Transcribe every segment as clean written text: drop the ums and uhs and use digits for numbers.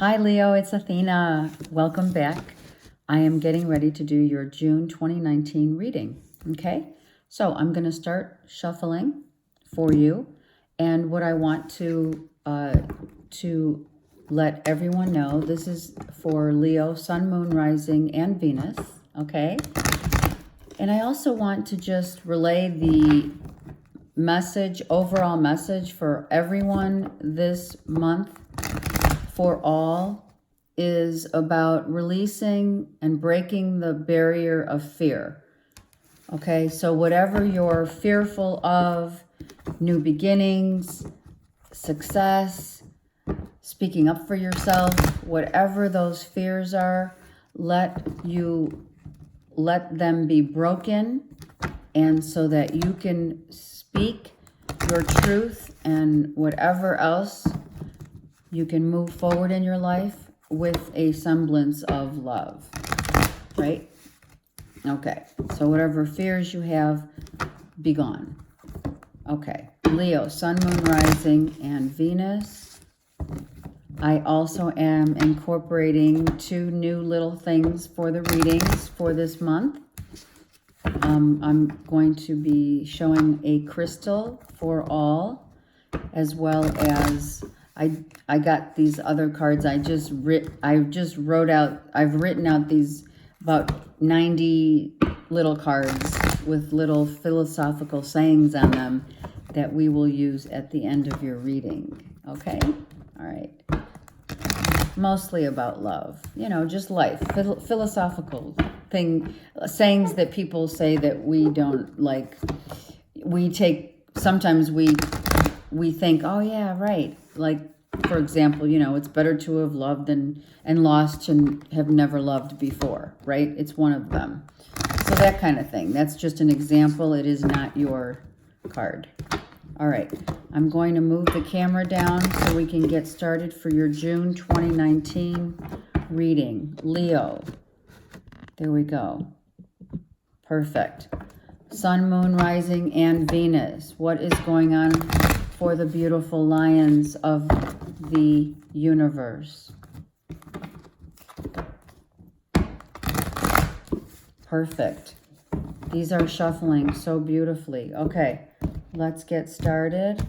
Hi Leo, it's Athena. Welcome back. I am getting ready to do your June 2019 reading. Okay, so I'm going to start shuffling for you. And what I want to let everyone know, this is for Leo, Sun, Moon, Rising, and Venus. Okay, and I also want to just relay the overall message for everyone this month. For all is about releasing and breaking the barrier of fear. Okay, so whatever you're fearful of, new beginnings, success, speaking up for yourself, whatever those fears are, let them be broken, and so that you can speak your truth and whatever else, you can move forward in your life with a semblance of love, right? Okay, so whatever fears you have, be gone. Okay, Leo, Sun, Moon, Rising, and Venus. I also am incorporating 2 new little things for the readings for this month. I'm going to be showing a crystal for all, as well as I got these other cards. I've written out these about 90 little cards with little philosophical sayings on them that we will use at the end of your reading. Okay? All right. Mostly about love, just life, philosophical sayings that people say that we don't like. Sometimes we think, oh yeah, right. Like, for example, it's better to have loved and lost and have never loved before, right? It's one of them. So that kind of thing. That's just an example. It is not your card. All right. I'm going to move the camera down so we can get started for your June 2019 reading. Leo. There we go. Perfect. Sun, Moon, Rising, and Venus. What is going on for the beautiful lions of the universe? Perfect. These are shuffling so beautifully. Okay, let's get started.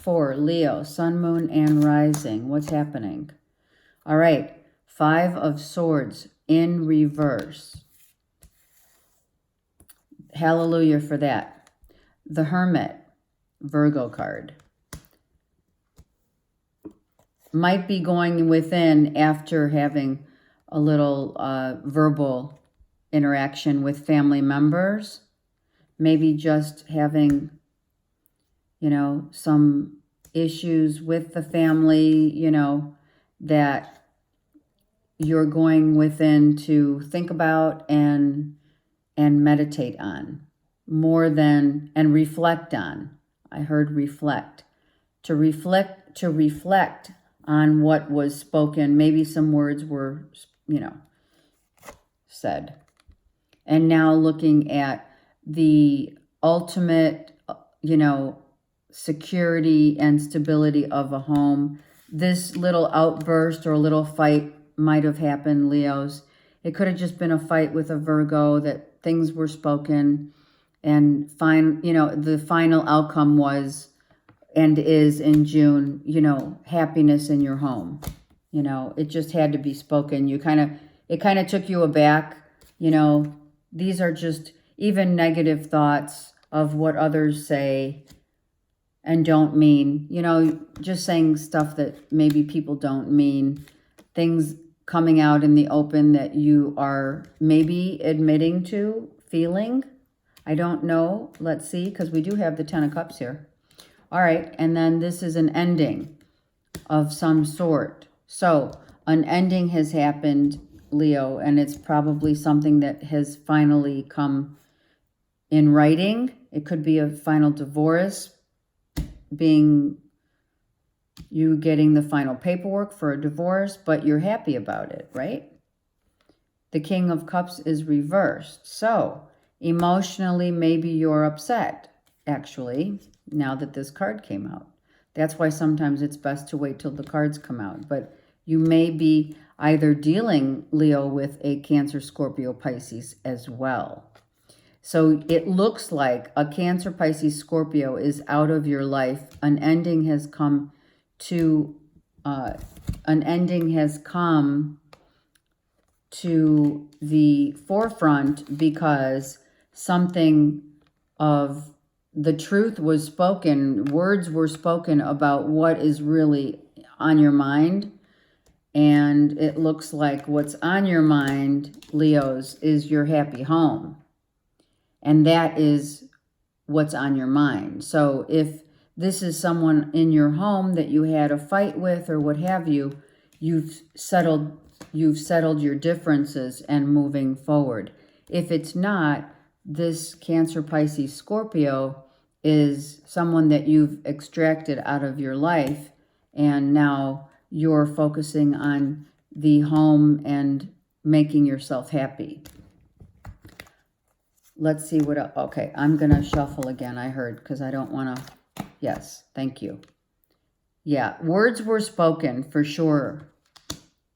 For Leo, Sun, Moon, and Rising, what's happening? All right, 5 of Swords in reverse. Hallelujah for that. The Hermit, Virgo card. Might be going within after having a little verbal interaction with family members. Maybe just having, some issues with the family, that you're going within to think about and meditate on more than, and reflect on. I heard reflect. To reflect on what was spoken. Maybe some words were, said. And now looking at the ultimate, security and stability of a home. This little outburst or a little fight might have happened, Leos. It could have just been a fight with a Virgo, that things were spoken, and the final outcome was and is in June, happiness in your home. It just had to be spoken. It kind of took you aback. These are just even negative thoughts of what others say and don't mean, just saying stuff that maybe people don't mean, things coming out in the open that you are maybe admitting to, feeling. I don't know. Let's see, because we do have the 10 of Cups here. All right, and then this is an ending of some sort. So an ending has happened, Leo, and it's probably something that has finally come in writing. It could be a final divorce, being you getting the final paperwork for a divorce, but you're happy about it, right? The King of Cups is reversed. So emotionally, maybe you're upset, actually, now that this card came out. That's why sometimes it's best to wait till the cards come out. But you may be either dealing, Leo, with a Cancer, Scorpio, Pisces as well. So it looks like a Cancer, Pisces, Scorpio is out of your life. An ending has come to the forefront because something of the truth was spoken, words were spoken about what is really on your mind. And it looks like what's on your mind, Leos, is your happy home. And that is what's on your mind. So if this is someone in your home that you had a fight with or what have you, you've settled your differences and moving forward. If it's not, this Cancer, Pisces, Scorpio is someone that you've extracted out of your life, and now you're focusing on the home and making yourself happy. Let's see what, okay, I'm going to shuffle again, I heard, because I don't want to, yes, thank you. Yeah, words were spoken for sure.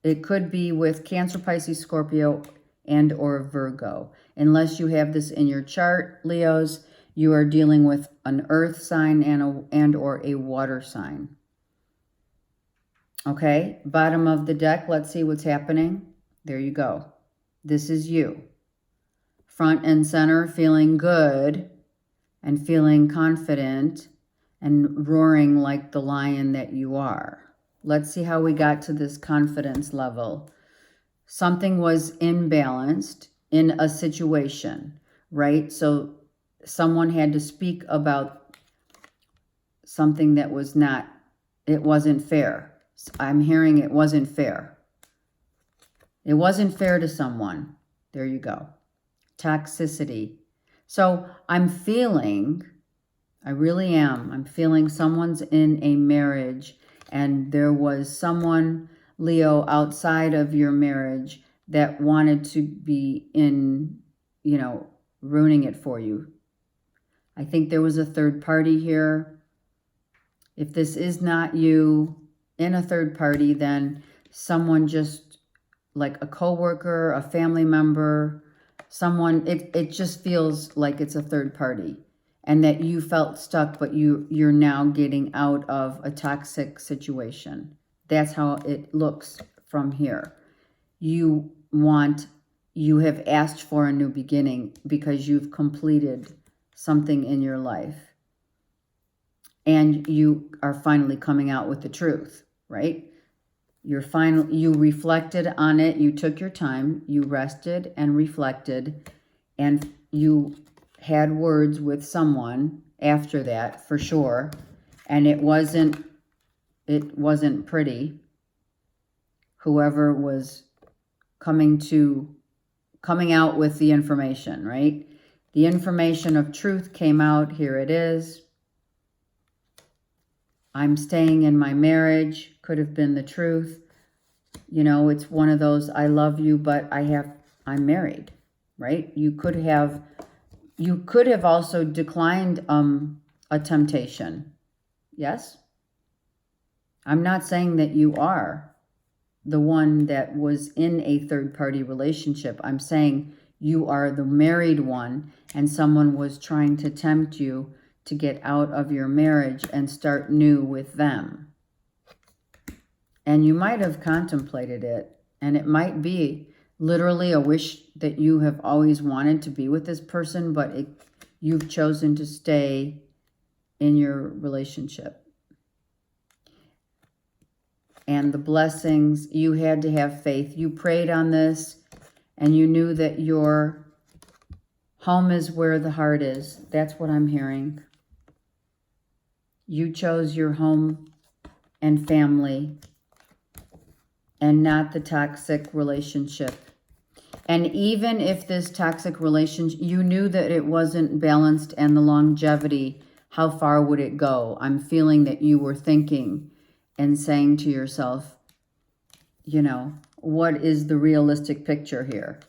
It could be with Cancer, Pisces, Scorpio, and or Virgo. Unless you have this in your chart, Leos, you are dealing with an earth sign and or a water sign. Okay, bottom of the deck, let's see what's happening. There you go. This is you. Front and center, feeling good and feeling confident and roaring like the lion that you are. Let's see how we got to this confidence level. Something was imbalanced in a situation, right? So someone had to speak about something that was not, it wasn't fair. I'm hearing it wasn't fair. It wasn't fair to someone. There you go. Toxicity. So I'm feeling, I really am, I'm feeling someone's in a marriage and there was someone, Leo, outside of your marriage that wanted to be in, you know, ruining it for you. I think there was a third party here. If this is not you in a third party, then someone just like a coworker, a family member, someone, it just feels like it's a third party and that you felt stuck, but you're now getting out of a toxic situation. That's how it looks from here. You have asked for a new beginning because you've completed something in your life and you are finally coming out with the truth, right? You reflected on it. You took your time, you rested and reflected, and you had words with someone after that for sure. And it wasn't pretty. Whoever was coming out with the information, right? The information of truth came out. Here it is. I'm staying in my marriage. Could have been the truth. You know, it's one of those, I love you, but I'm married, right? You could have also declined a temptation. Yes? I'm not saying that you are the one that was in a third-party relationship. I'm saying you are the married one and someone was trying to tempt you to get out of your marriage and start new with them. And you might have contemplated it, and it might be literally a wish that you have always wanted to be with this person, but you've chosen to stay in your relationship. And the blessings, you had to have faith. You prayed on this, and you knew that your home is where the heart is. That's what I'm hearing. You chose your home and family and not the toxic relationship. And even if this toxic relationship, you knew that it wasn't balanced and the longevity, how far would it go? I'm feeling that you were thinking and saying to yourself, you know, what is the realistic picture here?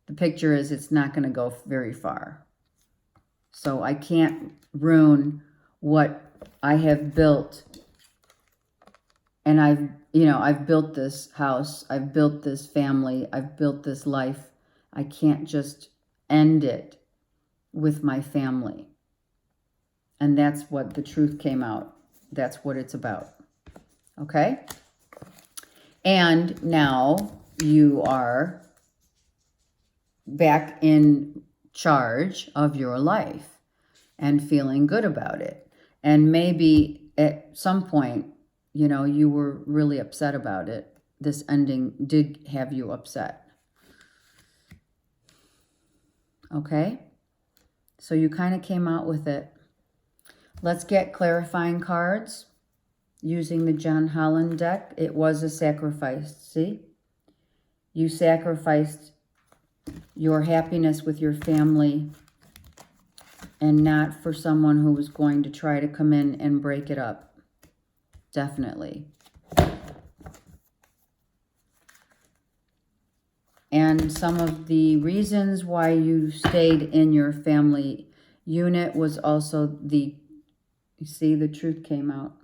The picture is it's not going to go very far. So I can't ruin what I have built And I've built this house, I've built this family, I've built this life. I can't just end it with my family. And that's what the truth came out. That's what it's about. Okay? And now you are back in charge of your life and feeling good about it. And maybe at some point, you were really upset about it. This ending did have you upset. Okay? So you kind of came out with it. Let's get clarifying cards using the John Holland deck. It was a sacrifice, see? You sacrificed your happiness with your family and not for someone who was going to try to come in and break it up. Definitely. And some of the reasons why you stayed in your family unit was also you see, the truth came out,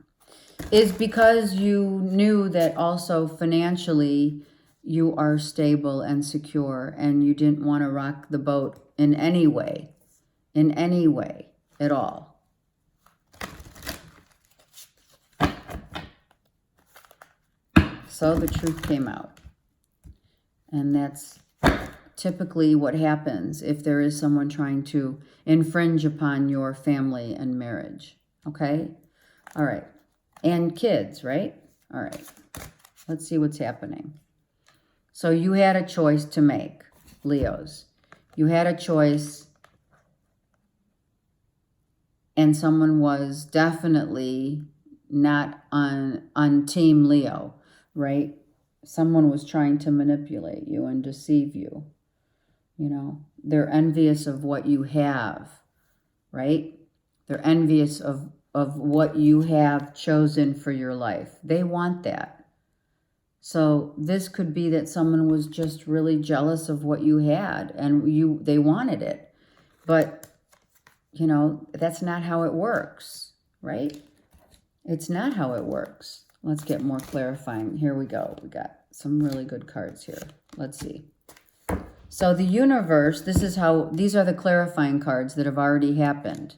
is because you knew that also financially you are stable and secure, and you didn't want to rock the boat in any way at all. So the truth came out. And that's typically what happens if there is someone trying to infringe upon your family and marriage. Okay? All right. And kids, right? All right. Let's see what's happening. So you had a choice to make, Leos. You had a choice, and someone was definitely not on Team Leo, right? Someone was trying to manipulate you and deceive you. They're envious of what you have, right? They're envious of what you have chosen for your life. They want that. So this could be that someone was just really jealous of what you had and they wanted it. But, that's not how it works, right? It's not how it works. Let's get more clarifying. Here we go. We got some really good cards here. Let's see. So the universe, these are the clarifying cards that have already happened.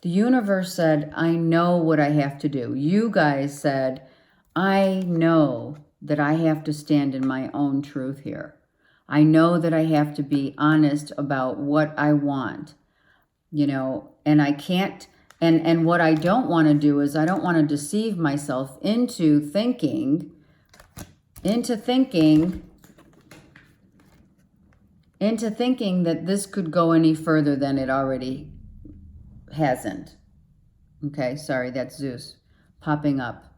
The universe said, I know what I have to do. You guys said, I know that I have to stand in my own truth here. I know that I have to be honest about what I want, and I can't, and what I don't want to do is I don't want to deceive myself into thinking that this could go any further than it already hasn't. Okay, sorry, that's Zeus popping up.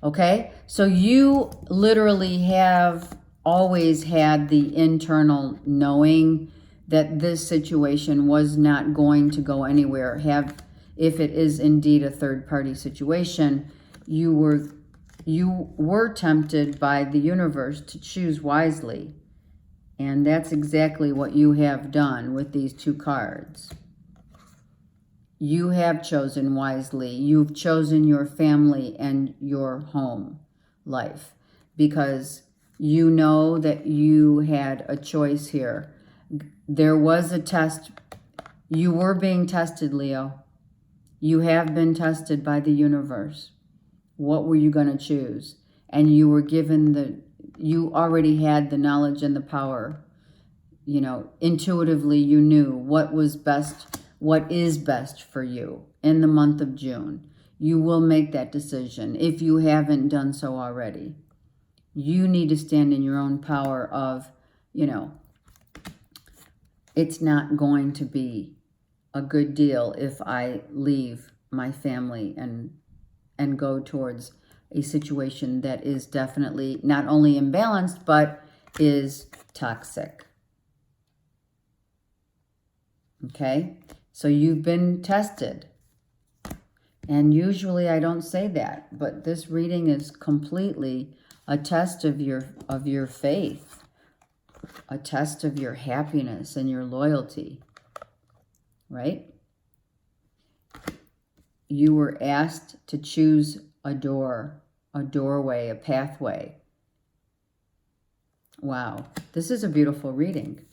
Okay, so you literally have always had the internal knowing that this situation was not going to go anywhere. If it is indeed a third-party situation, you were tempted by the universe to choose wisely. And that's exactly what you have done with these two cards. You have chosen wisely. You've chosen your family and your home life because you know that you had a choice here. There was a test. You were being tested, Leo. You have been tested by the universe. What were you going to choose? And you were given you already had the knowledge and the power. Intuitively you knew what is best for you in the month of June. You will make that decision if you haven't done so already. You need to stand in your own power of, it's not going to be a good deal if I leave my family and go towards a situation that is definitely not only imbalanced, but is toxic. Okay? So you've been tested. And usually I don't say that, but this reading is completely a test of your faith, a test of your happiness and your loyalty, right? You were asked to choose a door a doorway, a pathway. Wow, this is a beautiful reading.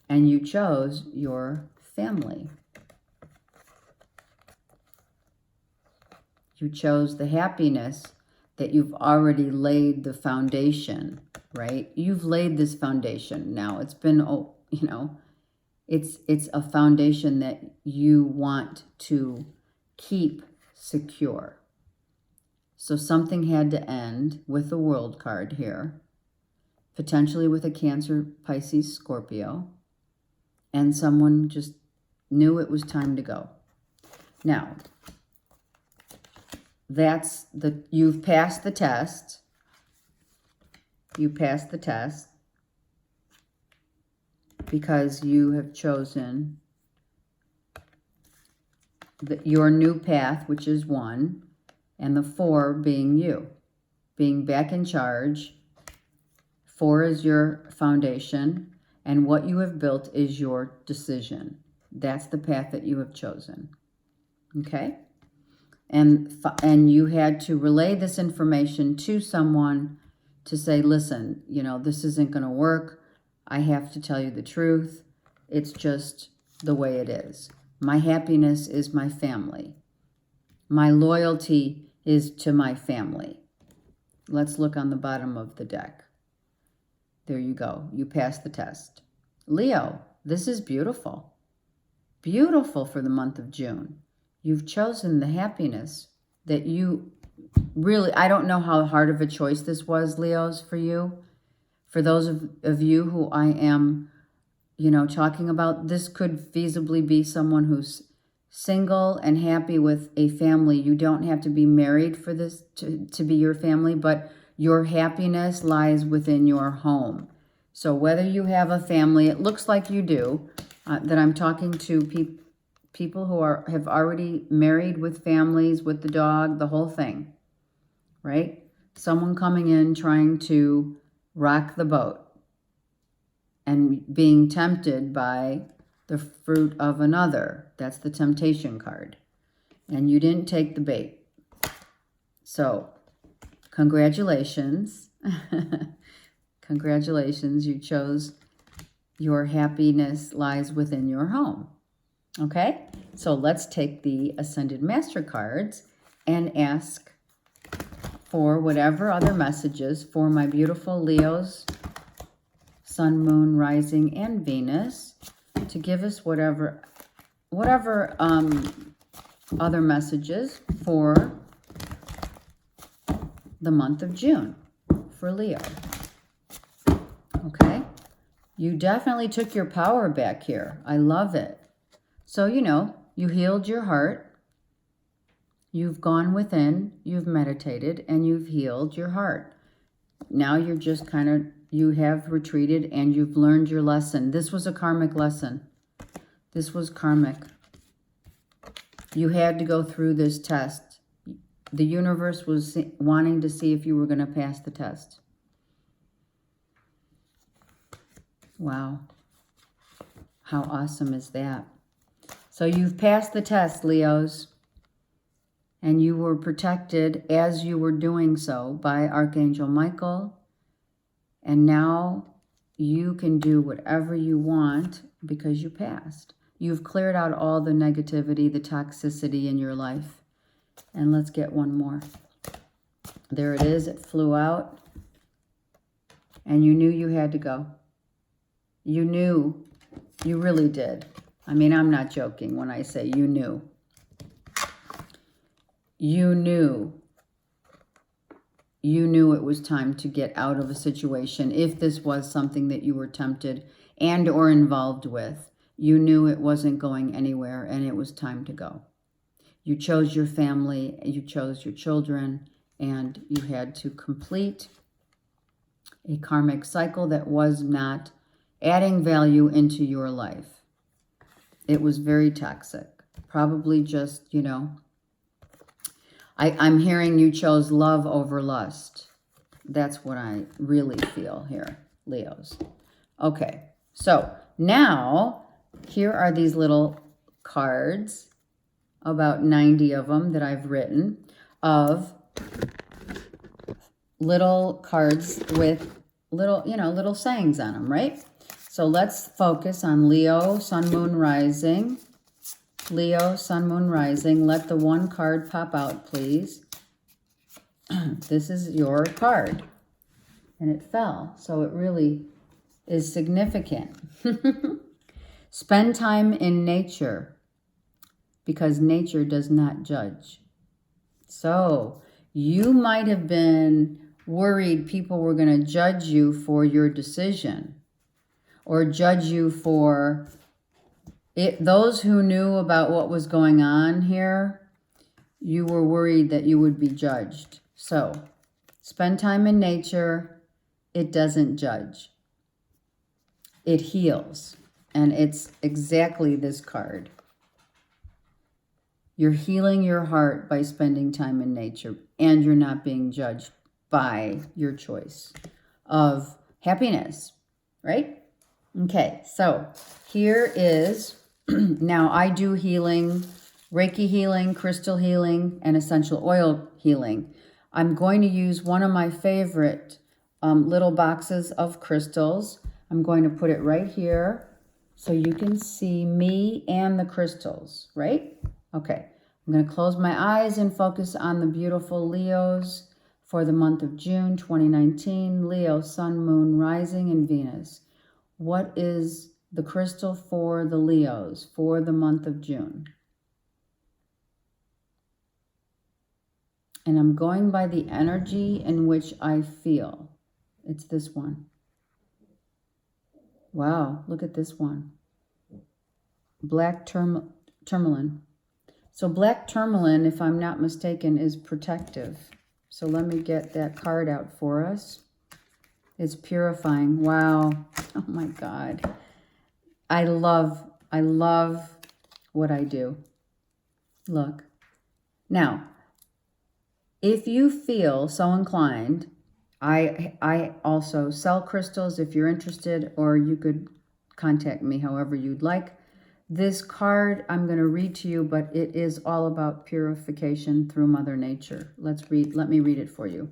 And you chose your family. You chose the happiness that you've already laid the foundation, right? You've laid this foundation now. It's been, you know, it's a foundation that you want to keep secure. So something had to end with the World card here, potentially with a Cancer, Pisces, Scorpio, and someone just knew it was time to go. Now, you've passed the test. You passed the test because you have chosen your new path, which is 1, and the 4 being you, being back in charge. 4 is your foundation, and what you have built is your decision. That's the path that you have chosen. Okay? And you had to relay this information to someone to say, listen, you know, this isn't going to work. I have to tell you the truth. It's just the way it is. My happiness is my family. My loyalty is to my family. Let's look on the bottom of the deck. There you go. You passed the test. Leo, this is beautiful. Beautiful for the month of June. You've chosen the happiness that you really, I don't know how hard of a choice this was, Leos, for you. For those of you who I am, you know, talking about, this could feasibly be someone who's single and happy with a family. You don't have to be married for this to be your family, but your happiness lies within your home. So whether you have a family, it looks like you do, that I'm talking to people who have already married with families, with the dog, the whole thing, right? Someone coming in trying to rock the boat and being tempted by the fruit of another. That's the temptation card. And you didn't take the bait. So, congratulations. Congratulations, you chose your happiness lies within your home. Okay, so let's take the Ascended Master cards and ask for whatever other messages for my beautiful Leos, Sun, Moon, Rising, and Venus, to give us whatever other messages for the month of June for Leo. Okay, you definitely took your power back here. I love it. So, you know, you healed your heart, you've gone within, you've meditated, and you've healed your heart. Now you're just you have retreated and you've learned your lesson. This was a karmic lesson. This was karmic. You had to go through this test. The universe was wanting to see if you were going to pass the test. Wow. How awesome is that? So you've passed the test, Leos, and you were protected as you were doing so by Archangel Michael, and now you can do whatever you want because you passed. You've cleared out all the negativity, the toxicity in your life. And let's get one more. There it is. It flew out, and you knew you had to go. You knew. You really did. I mean, I'm not joking when I say you knew. You knew. You knew it was time to get out of a situation. If this was something that you were tempted and or involved with, you knew it wasn't going anywhere and it was time to go. You chose your family, you chose your children, and you had to complete a karmic cycle that was not adding value into your life. It was very toxic. Probably just, you know, I'm hearing you chose love over lust. That's what I really feel here, Leos. Okay, so now here are these little cards, about 90 of them that I've written, of little cards with little sayings on them, right? So let's focus on Leo, Sun, Moon, Rising. Leo, Sun, Moon, Rising. Let the one card pop out, please. This is your card. And it fell, so it really is significant. Spend time in nature, because nature does not judge. So you might have been worried people were going to judge you for your decision, or judge you for it. Those who knew about what was going on here, you were worried that you would be judged. So spend time in nature. It doesn't judge. It heals. And it's exactly this card. You're healing your heart by spending time in nature, and you're not being judged by your choice of happiness, right? Okay, so here is, now I do healing, Reiki healing, crystal healing, and essential oil healing. I'm going to use one of my favorite little boxes of crystals. I'm going to put it right here so you can see me and the crystals, right? Okay, I'm going to close my eyes and focus on the beautiful Leos for the month of June 2019. Leo, Sun, Moon, Rising, and Venus. What is the crystal for the Leos for the month of June? And I'm going by the energy in which I feel. It's this one. Wow, look at this one. Black tourmaline. So black tourmaline, if I'm not mistaken, is protective. So let me get that card out for us. It's purifying. Wow. Oh my God. I love what I do. Look. Now, if you feel so inclined, I also sell crystals if you're interested, or you could contact me however you'd like. This card I'm going to read to you, but it is all about purification through Mother Nature. Let me read it for you.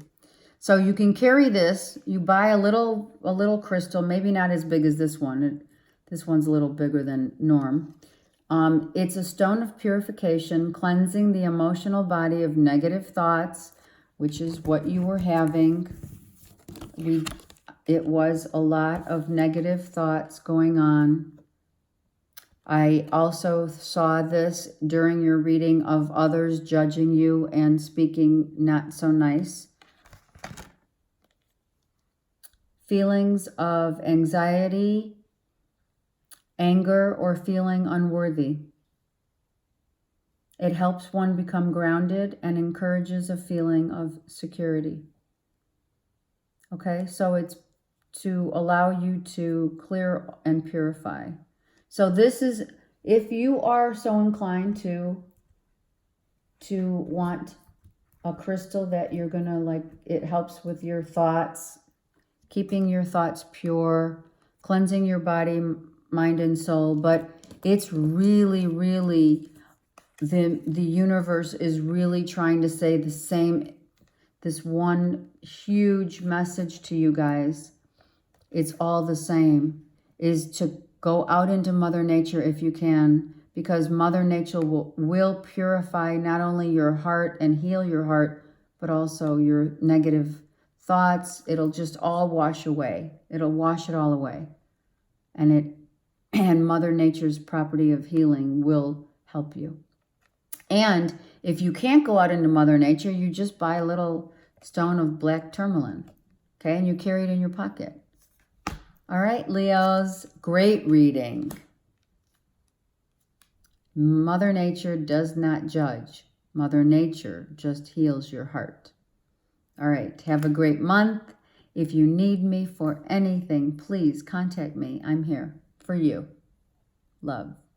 So you can carry this. You buy a little crystal, maybe not as big as this one. This one's a little bigger than norm. It's a stone of purification, cleansing the emotional body of negative thoughts, which is what you were having. It was a lot of negative thoughts going on. I also saw this during your reading of others judging you and speaking not so nice. Feelings of anxiety, anger, or feeling unworthy. It helps one become grounded and encourages a feeling of security. Okay, so it's to allow you to clear and purify. So this is, if you are so inclined to want a crystal that you're going to like, it helps with your thoughts, keeping your thoughts pure, cleansing your body, mind, and soul. But it's really, really, the universe is really trying to say the same, this one huge message to you guys. It's all the same, is to go out into Mother Nature if you can, because Mother Nature will purify not only your heart and heal your heart, but also your negative thoughts. It'll just all wash away. It'll wash it all away. And Mother Nature's property of healing will help you. And if you can't go out into Mother Nature, you just buy a little stone of black tourmaline, okay? And you carry it in your pocket. All right, Leos, great reading. Mother Nature does not judge. Mother Nature just heals your heart. All right, have a great month. If you need me for anything, please contact me. I'm here for you. Love.